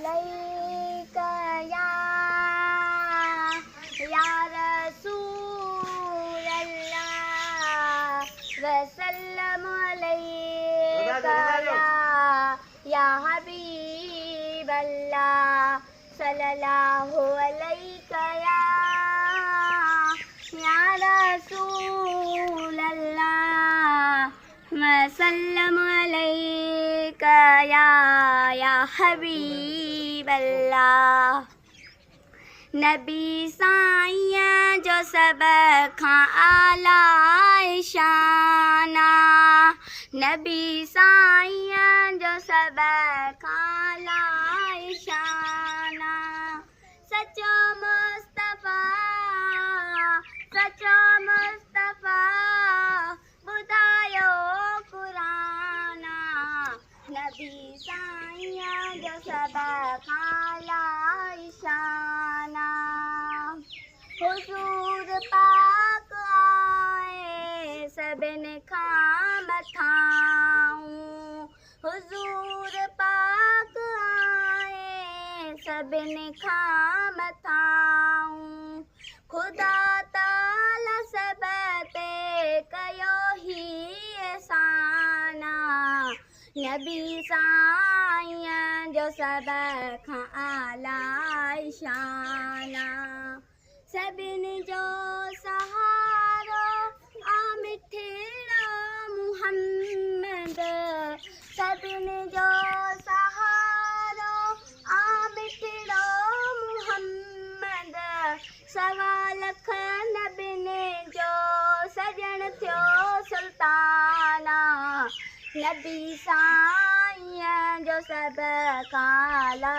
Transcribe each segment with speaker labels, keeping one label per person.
Speaker 1: अलैका या रसूल अल्लाह वसल्लम अलैका या हबीब अल्लाह सल्लल्लाहु अलैका या रसूल अल्लाह वसल्लम अलैका या हबीब अल्लाह। नबी साईं जो सब खां आला शाना, नबी साईं जो सब खां आला शाना। सचो मुस्तफ़ा ॿुधायो क़ुरान, नबी साईं जो सब खां आला शाना। हुजूर पाक आए सभिनि खां मथां, हुजूर पाक आए सभिनि खां मथां। ख़ुदा ताला सब ते कयो ही एहसाना, नबी साईं जो सब खां आला शाना। सभिनि जो सहारो आ मिठड़ो मुहम्मद, सभिनि जो सहारो आ मिठड़ो मुहम्मद। सवा लख नबियुनि जो सजण थियो सुल्ताना, नबी साईं जो सब खां आला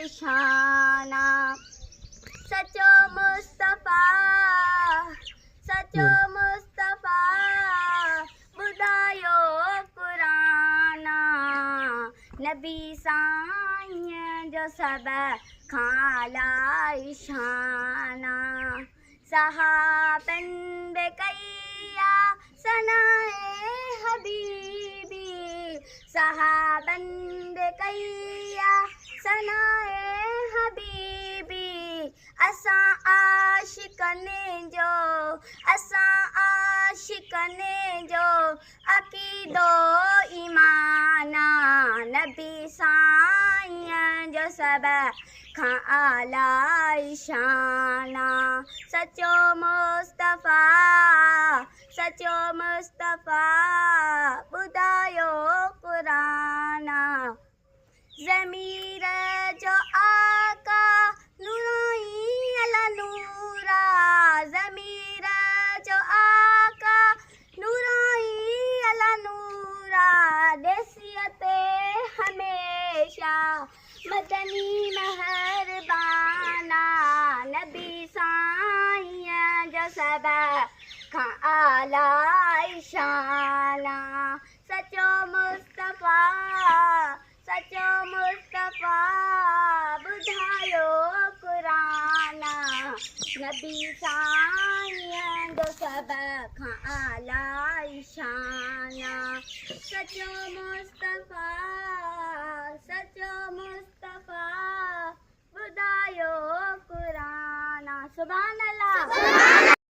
Speaker 1: शाना। सचो मुस्तफ़ा ॿुधायो क़ुरान, नबी साईं जो सब खां आला शाना। सहाबन बि कई सनाए हबीबी, सहाबन बि कई सनाए हबीबी। असां आशिकने जो अक़ीदो ईमाना, नबी साईं जो सब खां आला शाना। सचो मुस्तफ़ा ॿुधायो क़ुरान, ज़मीर जो आका नूरानी अला नूरा, ज़मीर जो आका नूरानी अला नूरा। देसियत हमेशा मदनी मेहरबाना, नबी साईं जो सब खां आला शाना। सचो मुस्तफ़ा ॿुधायो क़ुरान, नबी साईं जो सब खां आला शाना। सचो मुस्तफ़ा ॿुधायो क़ुरान। सुभान अल्लाह।